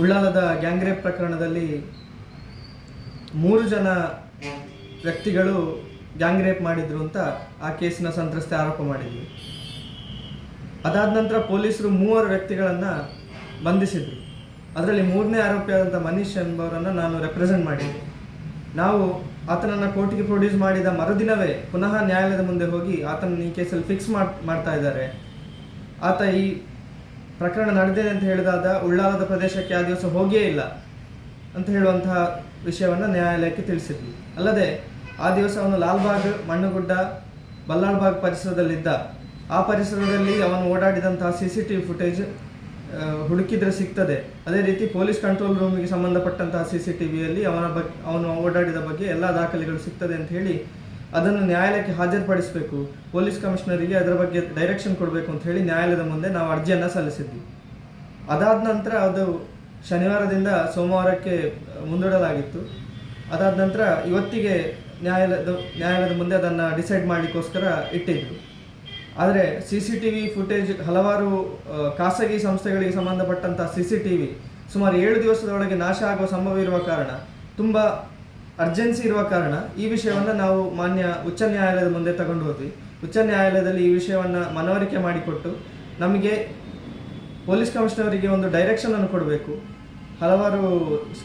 ಉಳ್ಳಾಲದ gang rape ಪ್ರಕರಣದಲ್ಲಿ 3 ಜನ ವ್ಯಕ್ತಿಗಳು ಗ್ಯಾಂಗ್ ರೇಪ್ ಮಾಡಿದ್ರು ಅಂತ ಆ ಕೇಸಿನ ಸಂತ್ರಸ್ತೆ ಆರೋಪ ಮಾಡಿದ್ವಿ. ಅದಾದ ನಂತರ ಪೊಲೀಸರು 3 ವ್ಯಕ್ತಿಗಳನ್ನು ಬಂಧಿಸಿದ್ರು. ಅದರಲ್ಲಿ 3ನೇ ಆರೋಪಿಯಾದಂಥ ಮನೀಶ್ ಎಂಬವರನ್ನು ನಾನು ರೆಪ್ರೆಸೆಂಟ್ ಮಾಡಿದ್ದೆ. ನಾವು ಆತನನ್ನು ಕೋರ್ಟಿಗೆ ಪ್ರೊಡ್ಯೂಸ್ ಮಾಡಿದ ಮರುದಿನವೇ ಪುನಃ ನ್ಯಾಯಾಲಯದ ಮುಂದೆ ಹೋಗಿ ಆತನನ್ನು ಈ ಕೇಸಲ್ಲಿ ಫಿಕ್ಸ್ ಮಾಡ್ತಾ ಇದ್ದಾರೆ, ಆತ ಈ ಪ್ರಕರಣ ನಡೆದಿದೆ ಅಂತ ಹೇಳಿದಾದ ಉಳ್ಳಾಲದ ಪ್ರದೇಶಕ್ಕೆ ಆ ದಿವಸ ಹೋಗಿಯೇ ಇಲ್ಲ ಅಂತ ಹೇಳುವಂತಹ ವಿಷಯವನ್ನು ನ್ಯಾಯಾಲಯಕ್ಕೆ ತಿಳಿಸಿದ್ವಿ. ಅಲ್ಲದೆ ಆ ದಿವಸ ಅವನು ಲಾಲ್ಬಾಗ್, ಮಣ್ಣುಗುಡ್ಡ, ಬಲ್ಲಾಳ್ಬಾಗ್ ಪರಿಸರದಲ್ಲಿದ್ದ. ಆ ಪರಿಸರದಲ್ಲಿ ಅವನು ಓಡಾಡಿದಂತಹ CCTV ಫುಟೇಜ್ ಹುಡುಕಿದ್ರೆ ಸಿಗ್ತದೆ. ಅದೇ ರೀತಿ ಪೊಲೀಸ್ ಕಂಟ್ರೋಲ್ ರೂಮಿಗೆ ಸಂಬಂಧಪಟ್ಟಂತಹ CCTVಯಲ್ಲಿ ಅವನು ಓಡಾಡಿದ ಬಗ್ಗೆ ಎಲ್ಲ ದಾಖಲೆಗಳು ಸಿಗ್ತದೆ ಅಂತ ಹೇಳಿ ಅದನ್ನು ನ್ಯಾಯಾಲಯಕ್ಕೆ ಹಾಜರುಪಡಿಸಬೇಕು, ಪೊಲೀಸ್ ಕಮಿಷನರಿಗೆ ಅದರ ಬಗ್ಗೆ ಡೈರೆಕ್ಷನ್ ಕೊಡಬೇಕು ಅಂತ ಹೇಳಿ ನ್ಯಾಯಾಲಯದ ಮುಂದೆ ನಾವು ಅರ್ಜಿಯನ್ನು ಸಲ್ಲಿಸಿದ್ವಿ. ಅದಾದ ನಂತರ ಅದು ಶನಿವಾರದಿಂದ ಸೋಮವಾರಕ್ಕೆ ಮುಂದೂಡಲಾಗಿತ್ತು. ಅದಾದ ನಂತರ ಇವತ್ತಿಗೆ ನ್ಯಾಯಾಲಯದ ಮುಂದೆ ಅದನ್ನು ಡಿಸೈಡ್ ಮಾಡಲಿಕ್ಕೋಸ್ಕರ ಇಟ್ಟಿದ್ರು. ಆದರೆ CCTV ಫುಟೇಜ್ ಹಲವಾರು ಖಾಸಗಿ ಸಂಸ್ಥೆಗಳಿಗೆ ಸಂಬಂಧಪಟ್ಟಂಥ CCTV ಸುಮಾರು 7 ದಿವಸದೊಳಗೆ ನಾಶ ಆಗುವ ಸಂಭವ ಇರುವ ಕಾರಣ, ತುಂಬ ಅರ್ಜೆನ್ಸಿ ಇರುವ ಕಾರಣ ಈ ವಿಷಯವನ್ನು ನಾವು ಮಾನ್ಯ ಉಚ್ಚ ನ್ಯಾಯಾಲಯದ ಮುಂದೆ ತಗೊಂಡು ಹೋದ್ವಿ. ಉಚ್ಚ ನ್ಯಾಯಾಲಯದಲ್ಲಿ ಈ ವಿಷಯವನ್ನು ಮನವರಿಕೆ ಮಾಡಿಕೊಟ್ಟು ನಮಗೆ ಪೊಲೀಸ್ ಕಮಿಷನರಿಗೆ ಒಂದು ಡೈರೆಕ್ಷನನ್ನು ಕೊಡಬೇಕು. ಹಲವಾರು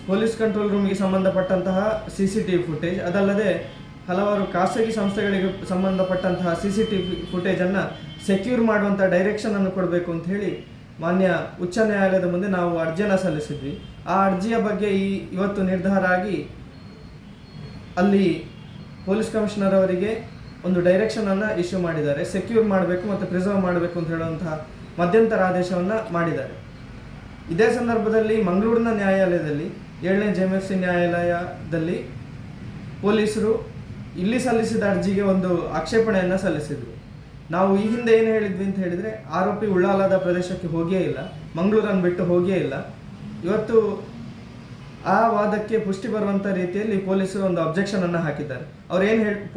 ಪೊಲೀಸ್ ಕಂಟ್ರೋಲ್ ರೂಮಿಗೆ ಸಂಬಂಧಪಟ್ಟಂತಹ CCTV ಫುಟೇಜ್, ಅದಲ್ಲದೆ ಹಲವಾರು ಖಾಸಗಿ ಸಂಸ್ಥೆಗಳಿಗೆ ಸಂಬಂಧಪಟ್ಟಂತಹ CCTV ಫುಟೇಜನ್ನು ಸೆಕ್ಯೂರ್ ಮಾಡುವಂಥ ಡೈರೆಕ್ಷನನ್ನು ಕೊಡಬೇಕು ಅಂತ ಹೇಳಿ ಮಾನ್ಯ ಉಚ್ಚ ನ್ಯಾಯಾಲಯದ ಮುಂದೆ ನಾವು ಅರ್ಜಿಯನ್ನು ಸಲ್ಲಿಸಿದ್ವಿ. ಆ ಅರ್ಜಿಯ ಬಗ್ಗೆ ಇವತ್ತು ನಿರ್ಧಾರ ಆಗಿ ಅಲ್ಲಿ ಪೊಲೀಸ್ ಕಮಿಷನರ್ ಅವರಿಗೆ ಒಂದು ಡೈರೆಕ್ಷನನ್ನು ಇಶ್ಯೂ ಮಾಡಿದ್ದಾರೆ. ಸೆಕ್ಯೂರ್ ಮಾಡಬೇಕು ಮತ್ತು ಪ್ರಿಸರ್ವ್ ಮಾಡಬೇಕು ಅಂತ ಹೇಳುವಂತಹ ಮಧ್ಯಂತರ ಆದೇಶವನ್ನು ಮಾಡಿದ್ದಾರೆ. ಇದೇ ಸಂದರ್ಭದಲ್ಲಿ ಮಂಗಳೂರಿನ ನ್ಯಾಯಾಲಯದಲ್ಲಿ 7ನೇ JMFC ನ್ಯಾಯಾಲಯದಲ್ಲಿ ಪೊಲೀಸರು ಇಲ್ಲಿ ಸಲ್ಲಿಸಿದ ಅರ್ಜಿಗೆ ಒಂದು ಆಕ್ಷೇಪಣೆಯನ್ನು ಸಲ್ಲಿಸಿದರು. ನಾವು ಈ ಹಿಂದೆ ಏನು ಹೇಳಿದ್ವಿ ಅಂತ ಹೇಳಿದರೆ, ಆರೋಪಿ ಉಳ್ಳಾಲದ ಪ್ರದೇಶಕ್ಕೆ ಹೋಗಿಯೇ ಇಲ್ಲ, ಮಂಗಳೂರನ್ನು ಬಿಟ್ಟು ಹೋಗಿಯೇ ಇಲ್ಲ. ಇವತ್ತು ಆ ವಾದಕ್ಕೆ ಪುಷ್ಟಿ ಬರುವಂಥ ರೀತಿಯಲ್ಲಿ ಪೊಲೀಸರು ಒಂದು ಅಬ್ಜೆಕ್ಷನನ್ನು ಹಾಕಿದ್ದಾರೆ.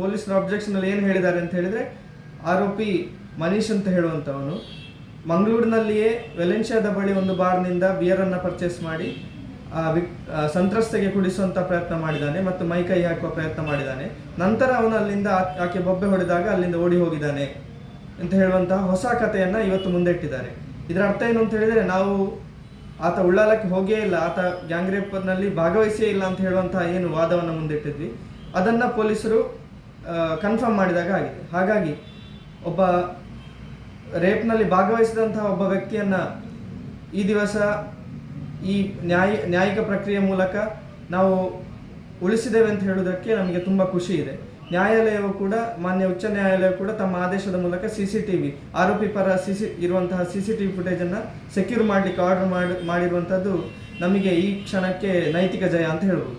ಪೊಲೀಸರ ಅಬ್ಜೆಕ್ಷನಲ್ಲಿ ಏನು ಹೇಳಿದ್ದಾರೆ ಅಂತ ಹೇಳಿದರೆ, ಆರೋಪಿ ಮನೀಶ್ ಅಂತ ಹೇಳುವಂಥವನು ಮಂಗಳೂರಿನಲ್ಲಿಯೇ ವೆಲೆನ್ಷಿಯಾದ ಬಳಿ ಒಂದು ಬಾರ್ನಿಂದ ಬಿಯರನ್ನು ಪರ್ಚೇಸ್ ಮಾಡಿ ಸಂತ್ರಸ್ತೆಗೆ ಕುಡಿಸುವಂಥ ಪ್ರಯತ್ನ ಮಾಡಿದ್ದಾನೆ ಮತ್ತು ಮೈಕೈ ಹಾಕುವ ಪ್ರಯತ್ನ ಮಾಡಿದ್ದಾನೆ. ನಂತರ ಅವನು ಅಲ್ಲಿಂದ ಆಕೆ ಬೊಬ್ಬೆ ಹೊಡೆದಾಗ ಅಲ್ಲಿಂದ ಓಡಿ ಹೋಗಿದ್ದಾನೆ ಅಂತ ಹೇಳುವಂತಹ ಹೊಸ ಕಥೆಯನ್ನು ಇವತ್ತು ಮುಂದೆ ಇಟ್ಟಿದ್ದಾರೆ. ಇದರ ಅರ್ಥ ಏನು ಅಂತ ಹೇಳಿದರೆ, ನಾವು ಆತ ಉಳ್ಳಾಲಕ್ಕೆ ಹೋಗಿಯೇ ಇಲ್ಲ, ಆತ ಗ್ಯಾಂಗ್ ರೇಪ್ನಲ್ಲಿ ಭಾಗವಹಿಸಿಯೇ ಇಲ್ಲ ಅಂತ ಹೇಳುವಂತಹ ಏನು ವಾದವನ್ನು ಮುಂದಿಟ್ಟಿದ್ವಿ, ಅದನ್ನು ಪೊಲೀಸರು ಕನ್ಫರ್ಮ್ ಮಾಡಿದಾಗ ಆಗಿದೆ. ಹಾಗಾಗಿ ಒಬ್ಬ ರೇಪ್ನಲ್ಲಿ ಭಾಗವಹಿಸಿದಂತಹ ಒಬ್ಬ ವ್ಯಕ್ತಿಯನ್ನು ಈ ದಿವಸ ಈ ನ್ಯಾಯಿಕ ಪ್ರಕ್ರಿಯೆ ಮೂಲಕ ನಾವು ಉಳಿಸಿದ್ದೇವೆ ಅಂತ ಹೇಳುವುದಕ್ಕೆ ನಮಗೆ ತುಂಬ ಖುಷಿ ಇದೆ. ನ್ಯಾಯಾಲಯವು ಕೂಡ, ಮಾನ್ಯ ಉಚ್ಚ ನ್ಯಾಯಾಲಯ ಕೂಡ ತಮ್ಮ ಆದೇಶದ ಮೂಲಕ CCTV ಆರೋಪಿ ಪರ ಇರುವಂತಹ CCTV ಫುಟೇಜನ್ನು ಸೆಕ್ಯೂರ್ ಮಾಡಲಿಕ್ಕೆ ಆರ್ಡರ್ ಮಾಡಿರುವಂಥದ್ದು ನಮಗೆ ಈ ಕ್ಷಣಕ್ಕೆ ನೈತಿಕ ಜಯ ಅಂತ ಹೇಳ್ಬೋದು.